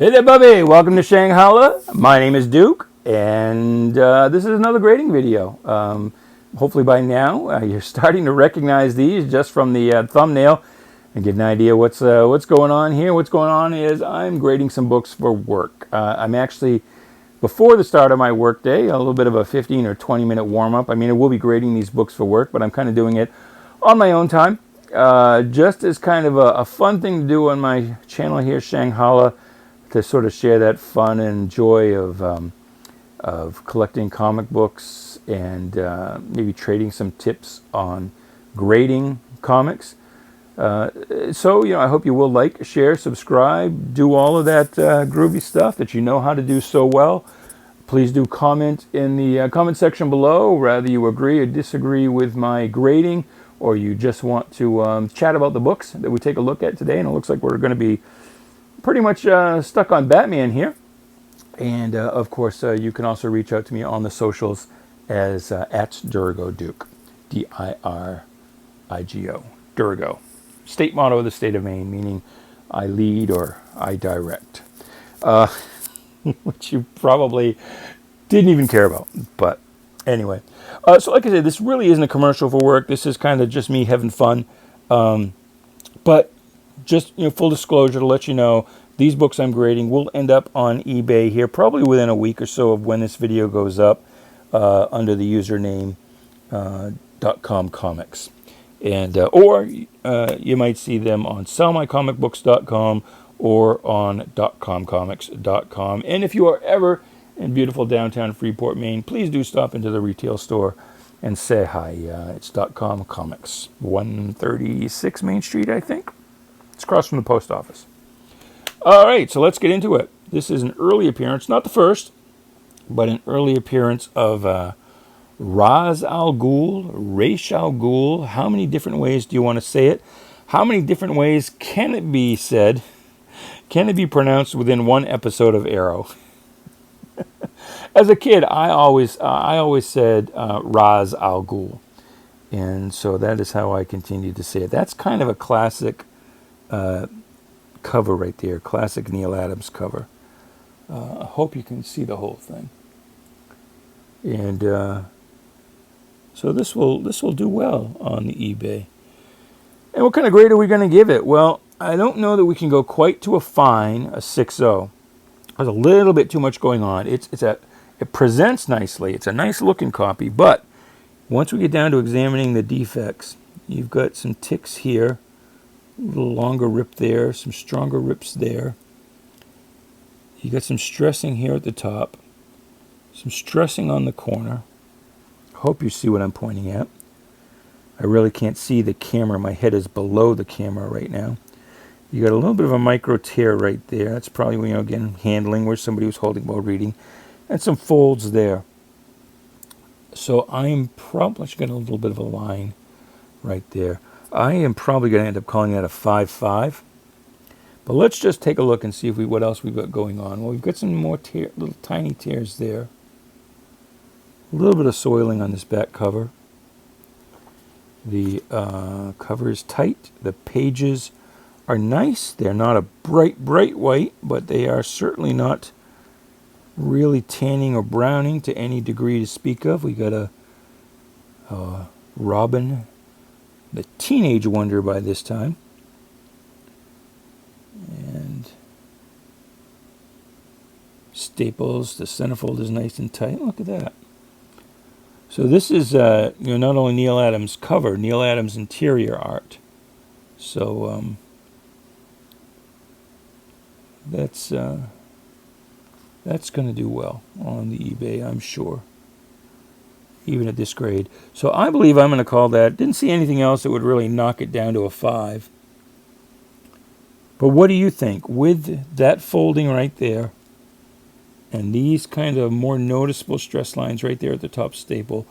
Hey there, Bubby! Welcome to Shanghai. My name is Duke, and this is another grading video. Hopefully by now you're starting to recognize these just from the thumbnail and get an idea what's going on here. What's going on is I'm grading some books for work. I'm actually, before the start of my work day, a little bit of a 15 or 20 minute warm-up. I mean, I will be grading these books for work, but I'm kind of doing it on my own time. Just as kind of a fun thing to do on my channel here, Shanghai, to sort of share that fun and joy of collecting comic books and maybe trading some tips on grading comics. So, I hope you will like, share, subscribe, do all of that groovy stuff that you know how to do so well. Please do comment in the comment section below, whether you agree or disagree with my grading, or you just want to chat about the books that we take a look at today. And it looks like we're going to be pretty much stuck on Batman here. And of course, you can also reach out to me on the socials as at Durigo Duke, Dirigo, Durigo. State motto of the state of Maine, meaning I lead or I direct, which you probably didn't even care about. But anyway, so like I said, this really isn't a commercial for work. This is kind of just me having fun. But just full disclosure to let you know, these books I'm grading will end up on eBay here probably within a week or so of when this video goes up, under the username .com comics, and or you might see them on sellmycomicbooks.com or on .comcomics.com. And if you are ever in beautiful downtown Freeport, Maine, please do stop into the retail store and say hi. It's .com comics, 136 Main Street, I think. It's across from the post office. All right, so let's get into it. This is an early appearance, not the first, but an early appearance of Ra's al Ghul, Ra's al Ghul. How many different ways do you want to say it? How many different ways can it be said? Can it be pronounced within one episode of Arrow? As a kid, I always said Ra's al Ghul, and so that is how I continue to say it. That's kind of a classic cover right there, classic Neil Adams cover. I hope you can see the whole thing. And so this will do well on the eBay. And what kind of grade are we going to give it? Well, I don't know that we can go quite to a fine, a 6.0. There's a little bit too much going on. It presents nicely. It's a nice looking copy, but once we get down to examining the defects, you've got some ticks here, a little longer rip there, some stronger rips there. You got some stressing here at the top, some stressing on the corner. Hope you see what I'm pointing at. I really can't see the camera. My head is below the camera right now. You got a little bit of a micro tear right there. That's probably, again, handling where somebody was holding while reading. And some folds there. So I'm probably got a little bit of a line right there. I am probably going to end up calling that a 5.5. But let's just take a look and see what else we've got going on. Well, we've got some more little tiny tears there. A little bit of soiling on this back cover. The cover is tight. The pages are nice. They're not a bright white, but they are certainly not really tanning or browning to any degree to speak of. We got a Robin, the Teenage Wonder by this time. And staples, the centerfold is nice and tight. Look at that. So this is not only Neil Adams' cover, Neil Adams' interior art. So that's going to do well on the eBay, I'm sure, even at this grade. So I believe I'm going to call that. Didn't see anything else that would really knock it down to a 5. But what do you think? With that folding right there, and these kind of more noticeable stress lines right there at the top staple,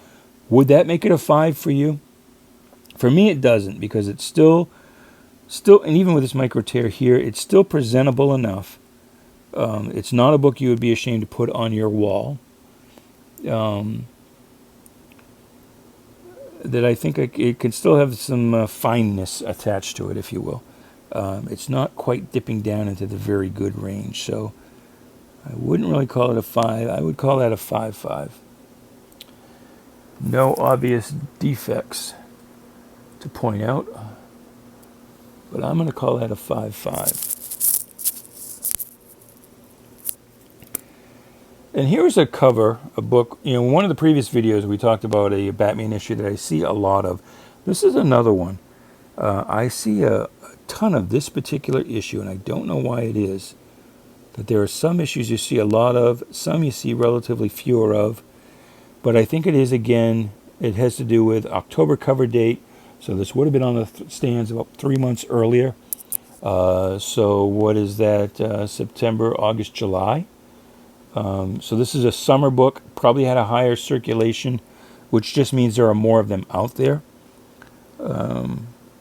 would that make it a 5 for you? For me, it doesn't, because it's still, and even with this micro tear here, it's still presentable enough. It's not a book you would be ashamed to put on your wall. That I think it can still have some fineness attached to it, if you will. It's not quite dipping down into the very good range. So wouldn't really call it a 5. I would call that a 5.5. No obvious defects to point out, but I'm going to call that a 5.5. And here's a cover, a book. You know, one of the previous videos we talked about a Batman issue that I see a lot of. This is another one. I see a ton of this particular issue, and I don't know why it is. That there are some issues you see a lot of, some you see relatively fewer of. But I think it is, again, it has to do with October cover date. So this would have been on the stands about 3 months earlier. So what is that? September, August, July. So this is a summer book, probably had a higher circulation, which just means there are more of them out there.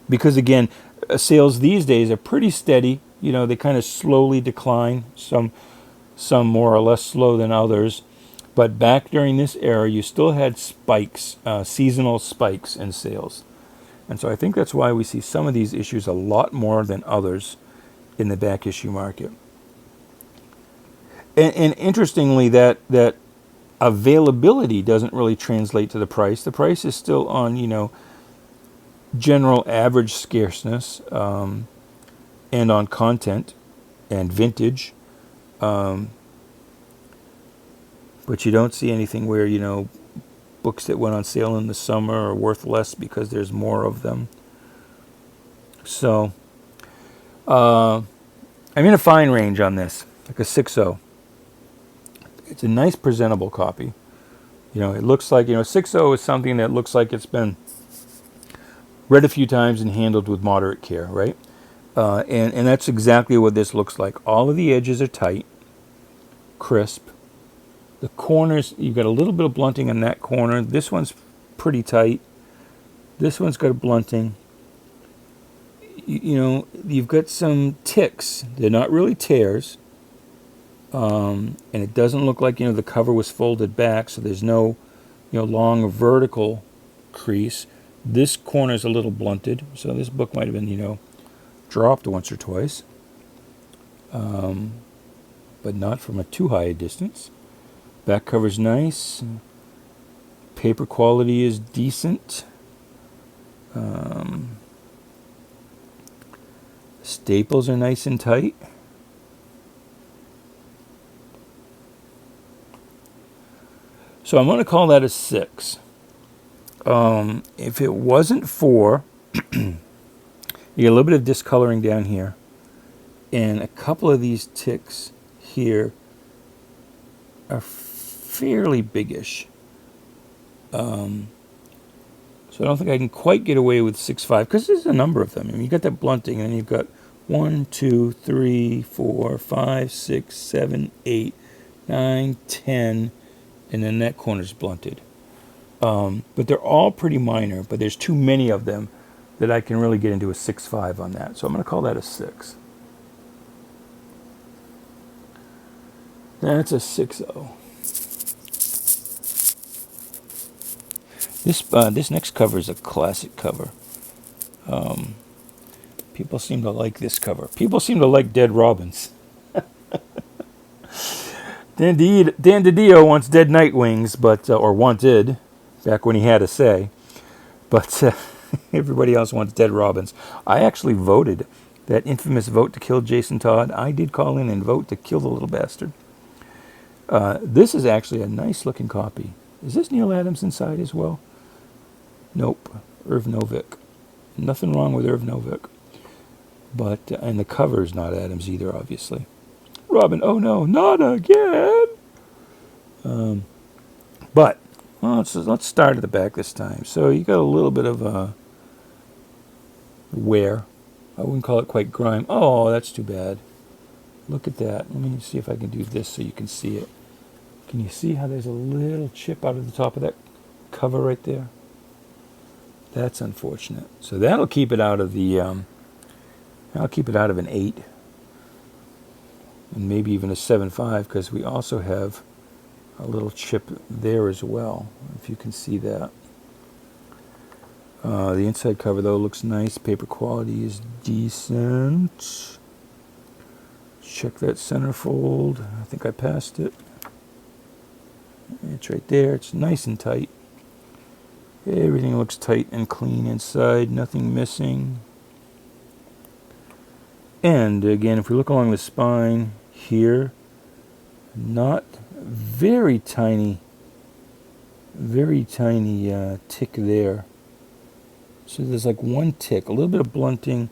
Because again, sales these days are pretty steady. You know, they kind of slowly decline, some more or less slow than others. But back during this era, you still had spikes, seasonal spikes in sales. And so I think that's why we see some of these issues a lot more than others in the back issue market. And interestingly, that availability doesn't really translate to the price. The price is still on, you know, general average scarceness, and on content and vintage. But you don't see anything where, you know, books that went on sale in the summer are worth less because there's more of them. So I'm in a fine range on this, like a 6.0. It's a nice presentable copy. You know, it looks like, you know, 6.0 is something that looks like it's been read a few times and handled with moderate care, right? And that's exactly what this looks like. All of the edges are tight, crisp. The corners, you've got a little bit of blunting in that corner. This one's pretty tight. This one's got a blunting. You know, you've got some ticks. They're not really tears. And it doesn't look like, you know, the cover was folded back, so there's no, you know, long vertical crease. This corner is a little blunted, so this book might have been, you know, dropped once or twice, but not from a too high a distance. Back cover's nice. Paper quality is decent. Staples are nice and tight. So I'm going to call that a 6. If it wasn't for, you get a little bit of discoloring down here, and a couple of these ticks here are fairly biggish. So I don't think I can quite get away with 6.5, because there's a number of them. I mean, you got that blunting, and then you've got 1, 2, 3, 4, 5, 6, 7, 8, 9, 10, and then that corner's blunted. But they're all pretty minor, but there's too many of them that I can really get into a 6.5 on that. So I'm going to call that a 6. That's a 6.0. This next cover is a classic cover. People seem to like this cover. People seem to like Dead Robins. Dan DiDio wants Dead Nightwings, but or wanted, back when he had a say. But everybody else wants Dead Robins. I actually voted that infamous vote to kill Jason Todd. I did call in and vote to kill the little bastard. This is actually a nice looking copy. Is this Neil Adams inside as well? Nope. Irv Novick. Nothing wrong with Irv Novick. But, and the cover's not Adams either, obviously. Robin, oh no, not again! But, well, let's start at the back this time. So you got a little bit of wear. I wouldn't call it quite grime. Oh, that's too bad. Look at that. Let me see if I can do this so you can see it. Can you see how there's a little chip out of the top of that cover right there? That's unfortunate. So that'll keep it out of the, I'll keep it out of an 8. And maybe even a 7.5, because we also have a little chip there as well, if you can see that. The inside cover, though, looks nice. Paper quality is decent. Check that centerfold. I think I passed it. It's right there. It's nice and tight. Everything looks tight and clean inside. Nothing missing. And again, if we look along the spine here, not very tiny tick there. So there's like one tick, a little bit of blunting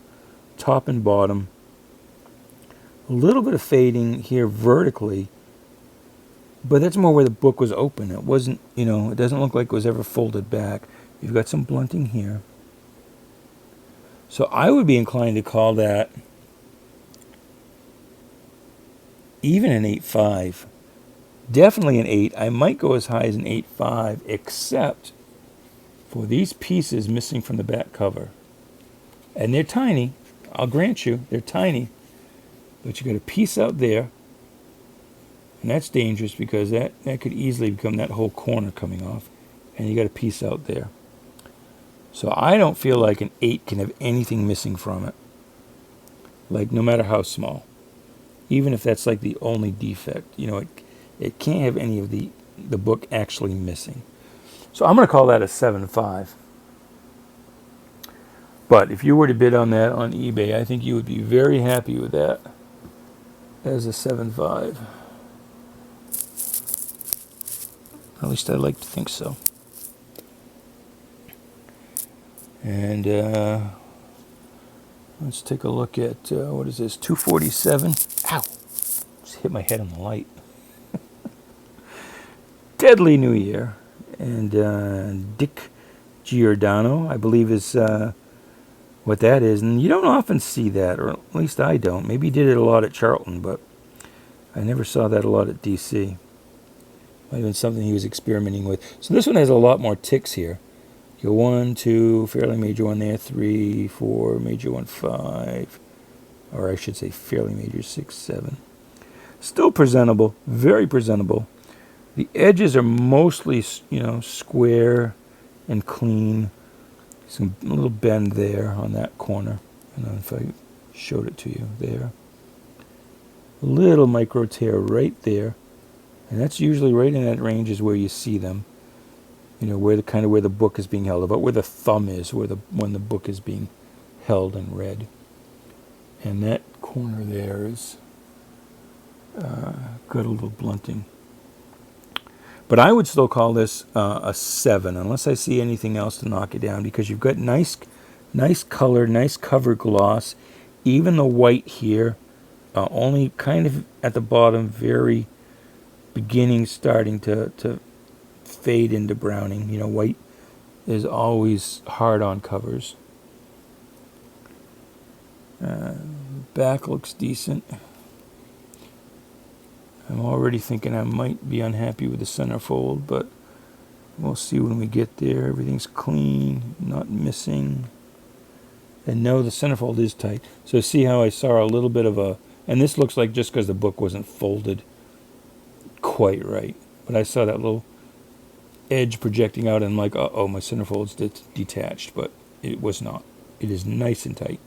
top and bottom, a little bit of fading here vertically, but that's more where the book was open. It wasn't, it doesn't look like it was ever folded back. You've got some blunting here. So I would be inclined to call that even an 8.5. Definitely an 8. I might go as high as an 8.5, except for these pieces missing from the back cover. And they're tiny. I'll grant you, they're tiny. But you got a piece out there. And that's dangerous because that could easily become that whole corner coming off. And you got a piece out there. So I don't feel like an 8 can have anything missing from it. Like, no matter how small. Even if that's like the only defect. It can't have any of the book actually missing. So I'm going to call that a 7.5. But if you were to bid on that on eBay, I think you would be very happy with that as a 7.5. At least I like to think so. And let's take a look at, what is this, 247. Ow! Just hit my head on the light. Deadly New Year. And Dick Giordano, I believe, is what that is. And you don't often see that, or at least I don't. Maybe he did it a lot at Charlton, but I never saw that a lot at DC. Might have been something he was experimenting with. So this one has a lot more ticks here. You go 1, 2, fairly major 1 there, 3, 4, major 1, 5. Or I should say fairly major 6, 7. Still presentable, very presentable. The edges are mostly, square and clean. Some little bend there on that corner. I don't know if I showed it to you there. A little micro tear right there. And that's usually right in that range is where you see them. Where the book is being held, about where the thumb is, when the book is being held and read. And that corner there is got a little blunting. But I would still call this a 7, unless I see anything else to knock it down, because you've got nice color, nice cover gloss. Even the white here, only kind of at the bottom, very beginning, starting to fade into browning. White is always hard on covers. Back looks decent. I'm already thinking I might be unhappy with the centerfold, but we'll see when we get there. Everything's clean, not missing. And no, the centerfold is tight. So see how I saw a little bit of and this looks like just because the book wasn't folded quite right. But I saw that little edge projecting out, and I'm like, uh-oh, my centerfold's detached. But it was not. It is nice and tight,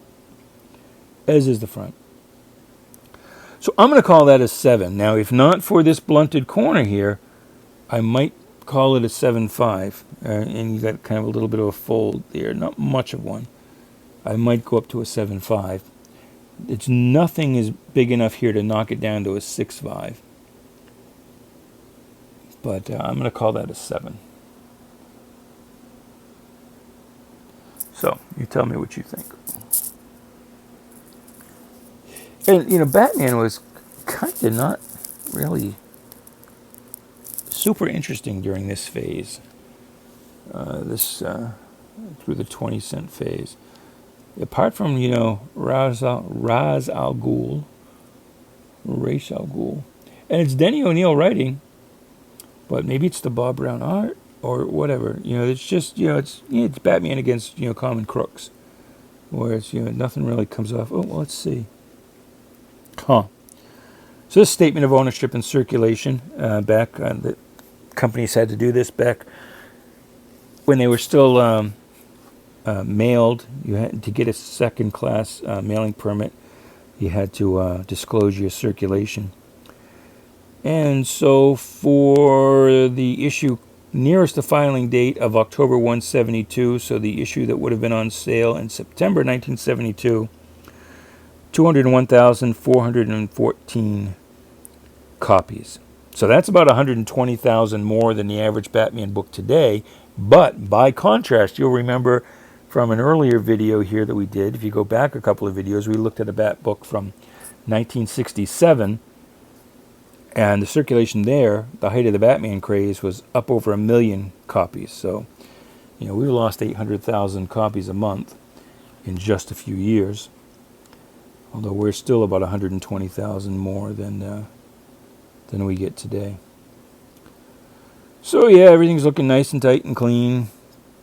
as is the front. So I'm going to call that a 7. Now, if not for this blunted corner here, I might call it a 7.5. And you got kind of a little bit of a fold there. Not much of one. I might go up to a 7.5. Nothing is big enough here to knock it down to a 6.5. But I'm going to call that a 7. So, you tell me what you think. And, Batman was kind of not really super interesting during this phase. Through the 20-cent phase. Apart from, Ra's al Ghul. And it's Denny O'Neil writing, but maybe it's the Bob Brown art or whatever. It's just, it's Batman against, common crooks. Where it's, nothing really comes off. Oh, well, let's see. Huh. So this statement of ownership and circulation, back the companies had to do this back when they were still mailed. You had to get a second-class mailing permit. you had to disclose your circulation. And so for the issue nearest the filing date of October 172, so the issue that would have been on sale in September 1972, 201,414 copies. So that's about 120,000 more than the average Batman book today. But by contrast, you'll remember from an earlier video here that we did, if you go back a couple of videos, we looked at a Bat book from 1967. And the circulation there, the height of the Batman craze, was up over 1 million copies. So, we lost 800,000 copies a month in just a few years. Although we're still about 120,000 more than we get today. So yeah, everything's looking nice and tight and clean.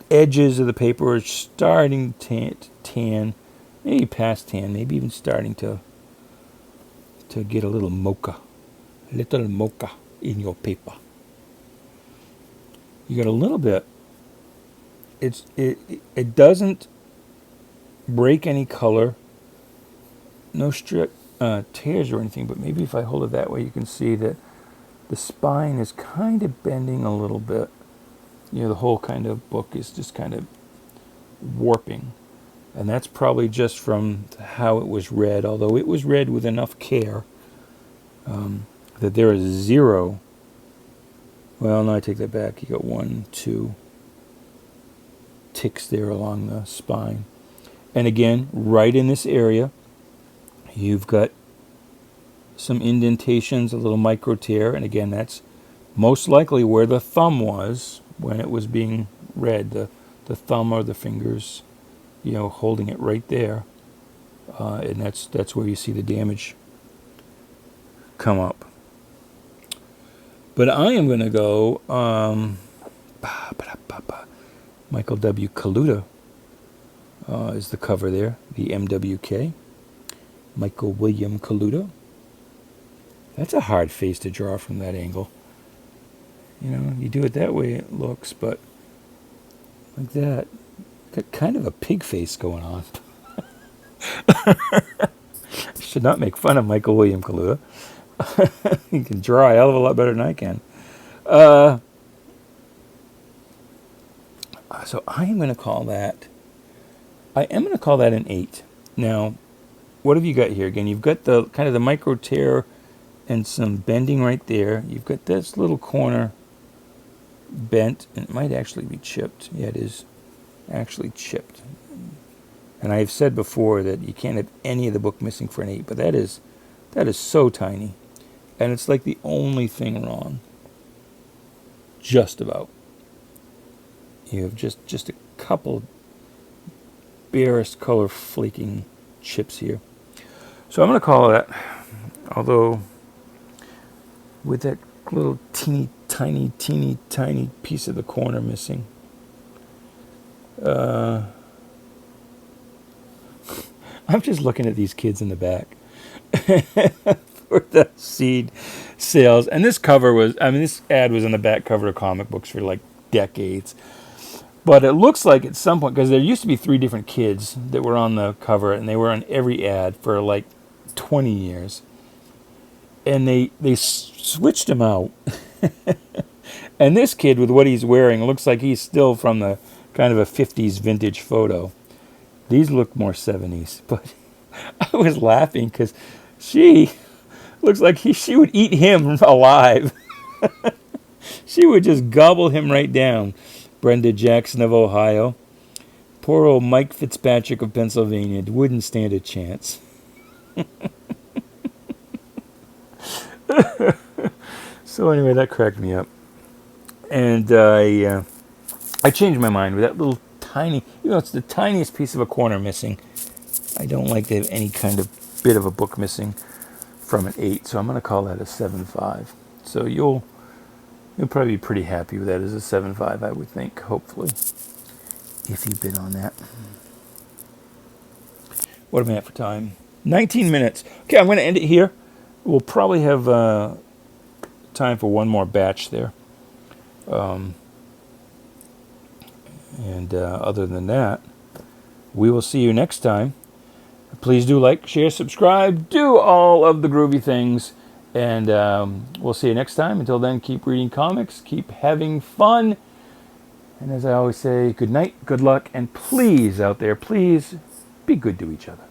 Edges of the paper are starting to tan, maybe past tan, maybe even starting to get a little mocha. Little mocha in your paper. You got a little bit. It doesn't break any color. No tears or anything. But maybe if I hold it that way, you can see that the spine is kind of bending a little bit. The whole kind of book is just kind of warping, and that's probably just from how it was read. Although it was read with enough care. That there is zero. Well, no, I take that back. You got 1, 2 ticks there along the spine. And again, right in this area, you've got some indentations, a little micro tear. And again, that's most likely where the thumb was when it was being read. The thumb or the fingers, holding it right there. And that's where you see the damage come up. But I am going to go Michael W. Kaluta is the cover there, the MWK. Michael William Kaluta. That's a hard face to draw from that angle. You do it that way, it looks, but like that. Got kind of a pig face going on. Should not make fun of Michael William Kaluta. He can draw a hell of a lot better than I can. So I am going to call that an 8. Now, what have you got here? Again, you've got the kind of the micro tear and some bending right there. You've got this little corner bent, and it might actually be chipped. Yeah, it is actually chipped. And I've said before that you can't have any of the book missing for an 8, but that is so tiny. And it's like the only thing wrong. Just about. You have just a couple barest color flaking chips here. So I'm going to call that, although with that little teeny tiny piece of the corner missing. I'm just looking at these kids in the back. For the seed sales. And this ad was on the back cover of comic books for like decades. But it looks like at some point, because there used to be 3 different kids that were on the cover, and they were on every ad for like 20 years. And they switched them out. And this kid, with what he's wearing, looks like he's still from the kind of a 50s vintage photo. These look more 70s. But I was laughing because she looks like she would eat him alive. She would just gobble him right down. Brenda Jackson of Ohio. Poor old Mike Fitzpatrick of Pennsylvania wouldn't stand a chance. So anyway, that cracked me up. And I changed my mind with that little tiny, it's the tiniest piece of a corner missing. I don't like to have any kind of bit of a book missing from an 8, so I'm going to call that a 7.5. So you'll probably be pretty happy with that as a 7.5, I would think, hopefully, if you bid on that. What am I at for time? 19 minutes. Okay, I'm going to end it here. We'll probably have time for one more batch there. And other than that, we will see you next time. Please do like, share, subscribe, do all of the groovy things. And we'll see you next time. Until then, keep reading comics, keep having fun. And as I always say, good night, good luck, and please out there, please be good to each other.